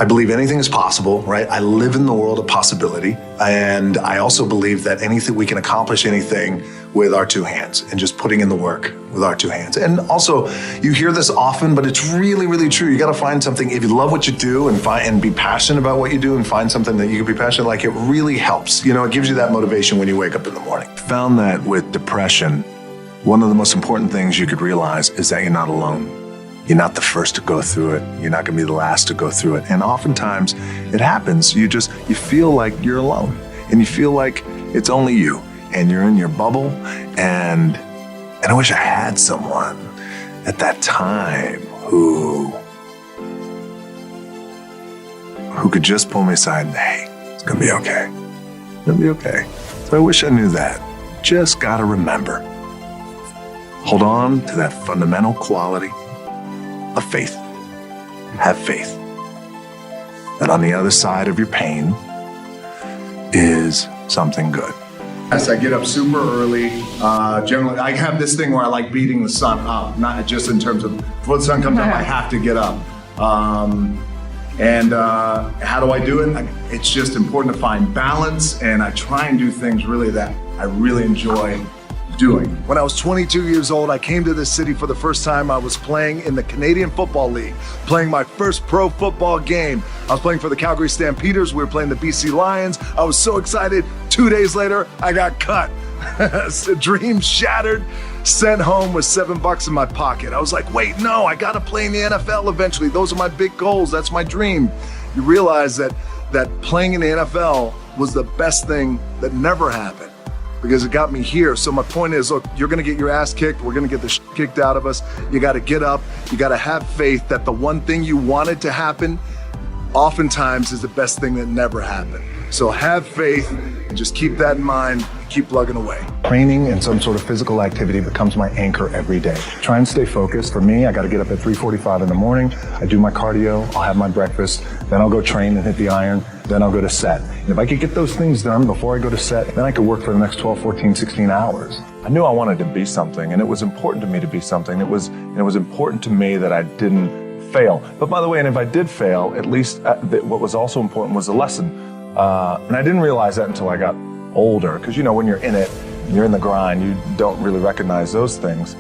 I believe anything is possible, right? I live in the world of possibility. And I also believe that we can accomplish anything with our two hands and just putting in the work with our two hands. And also, you hear this often, but it's really, really true. You got to find something, if you love what you do and be passionate about what you do and find something that you can be passionate, like, it really helps. You know, it gives you that motivation when you wake up in the morning. Found that with depression, one of the most important things you could realize is that you're not alone. You're not the first to go through it. You're not going to be the last to go through it. And oftentimes it happens. You feel like you're alone and you feel like it's only you and you're in your bubble. And I wish I had someone at that time who could just pull me aside and, hey, it's going to be okay. It's going to be okay. So I wish I knew that. Just got to remember. Hold on to that fundamental quality of faith. Have faith that on the other side of your pain is something good. Yes, I get up super early. Generally, I have this thing where I like beating the sun up, not just in terms of before the sun comes up, I have to get up. And how do I do it? It's just important to find balance, and I try and do things really that I really enjoy doing. When I was 22 years old, I came to this city for the first time. I was playing in the Canadian Football League, playing my first pro football game. I was playing for the Calgary Stampeders. We were playing the BC Lions. I was so excited. 2 days later, I got cut. Dream shattered, sent home with $7 in my pocket. I was like, wait, no, I gotta play in the NFL eventually. Those are my big goals. That's my dream. You realize that playing in the NFL was the best thing that never happened, because it got me here. So my point is, look, you're gonna get your ass kicked. We're gonna get the shit kicked out of us. You gotta get up. You gotta have faith that the one thing you wanted to happen oftentimes is the best thing that never happened. So have faith and just keep that in mind. Keep plugging away. Training and some sort of physical activity becomes my anchor every day. Try and stay focused. For me, I got to get up at 3:45 in the morning. I do my cardio. I'll have my breakfast. Then I'll go train and hit the iron. Then I'll go to set. And if I could get those things done before I go to set, then I could work for the next 12, 14, 16 hours. I knew I wanted to be something, and it was important to me to be something. It was important to me that I didn't fail. But by the way, and if I did fail, at least what was also important was the lesson. And I didn't realize that until I got older, because when you're in it, you're in the grind, you don't really recognize those things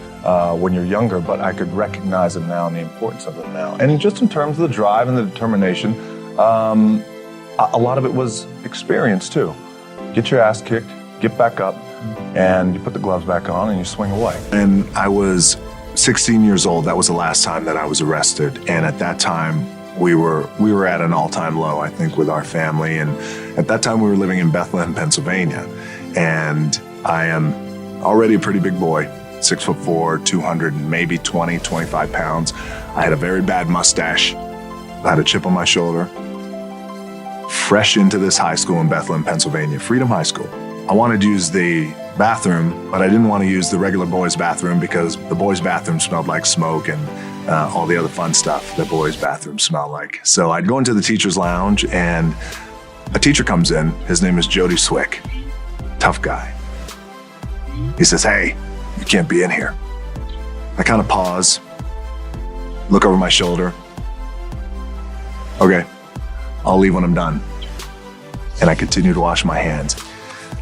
when you're younger, but I could recognize them now and the importance of them now. And just in terms of the drive and the determination, a lot of it was experience too. Get your ass kicked, get back up, and you put the gloves back on and you swing away. And I was 16 years old. That was the last time that I was arrested. And at that time, we were at an all-time low, I think, with our family. And at that time, we were living in Bethlehem, Pennsylvania. And I am already a pretty big boy, 6'4", 200 and maybe 20, 25 pounds. I had a very bad mustache. I had a chip on my shoulder. Fresh into this high school in Bethlehem, Pennsylvania, Freedom High School. I wanted to use the bathroom, but I didn't want to use the regular boys' bathroom because the boys' bathroom smelled like smoke and all the other fun stuff that boys' bathrooms smell like. So I'd go into the teacher's lounge and a teacher comes in. His name is Jody Swick. Tough guy. He says, hey, you can't be in here. I kind of pause, look over my shoulder. Okay, I'll leave when I'm done. And I continue to wash my hands.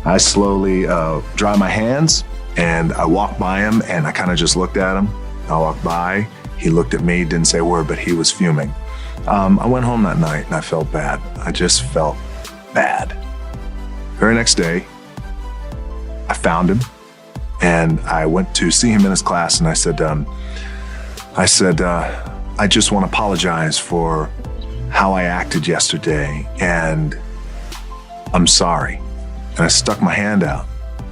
I slowly dry my hands and I walk by him and I kind of just looked at him. I walked by. He looked at me, didn't say a word, but he was fuming. I went home that night and I felt bad. I just felt bad. Very next day, I found him and I went to see him in his class and I said, I just want to apologize for how I acted yesterday and I'm sorry. And I stuck my hand out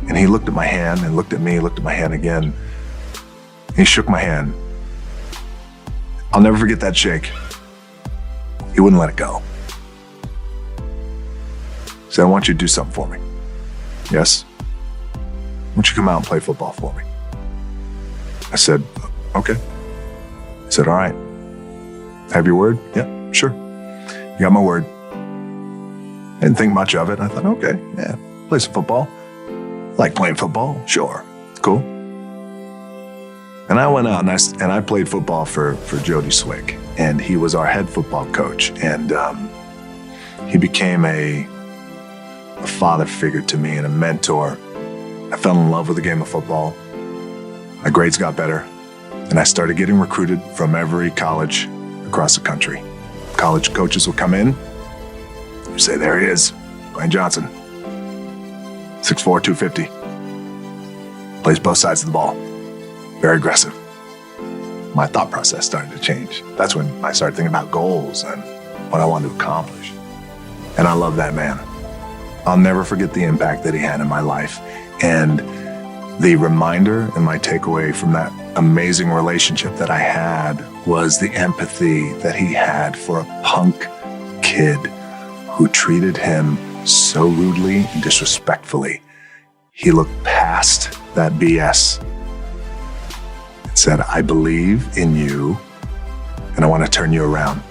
and he looked at my hand and looked at me, looked at my hand again. He shook my hand. I'll never forget that shake. He wouldn't let it go. He said, I want you to do something for me. Yes? Why don't you come out and play football for me? I said, okay. He said, all right. Have your word? Yeah, sure. You got my word. I didn't think much of it. I thought, okay, yeah, play some football. Like playing football? Sure. Cool. And I went out and I played football for Jody Swick. and he was our head football coach. And he became a father figure to me and a mentor. I fell in love with the game of football. My grades got better, and I started getting recruited from every college across the country. College coaches would come in, you say, there he is, Dwayne Johnson, 6'4", 250. Plays both sides of the ball, very aggressive. My thought process started to change. That's when I started thinking about goals and what I wanted to accomplish. And I love that man. I'll never forget the impact that he had in my life. And the reminder and my takeaway from that amazing relationship that I had was the empathy that he had for a punk kid who treated him so rudely and disrespectfully. He looked past that BS and said, I believe in you and I want to turn you around.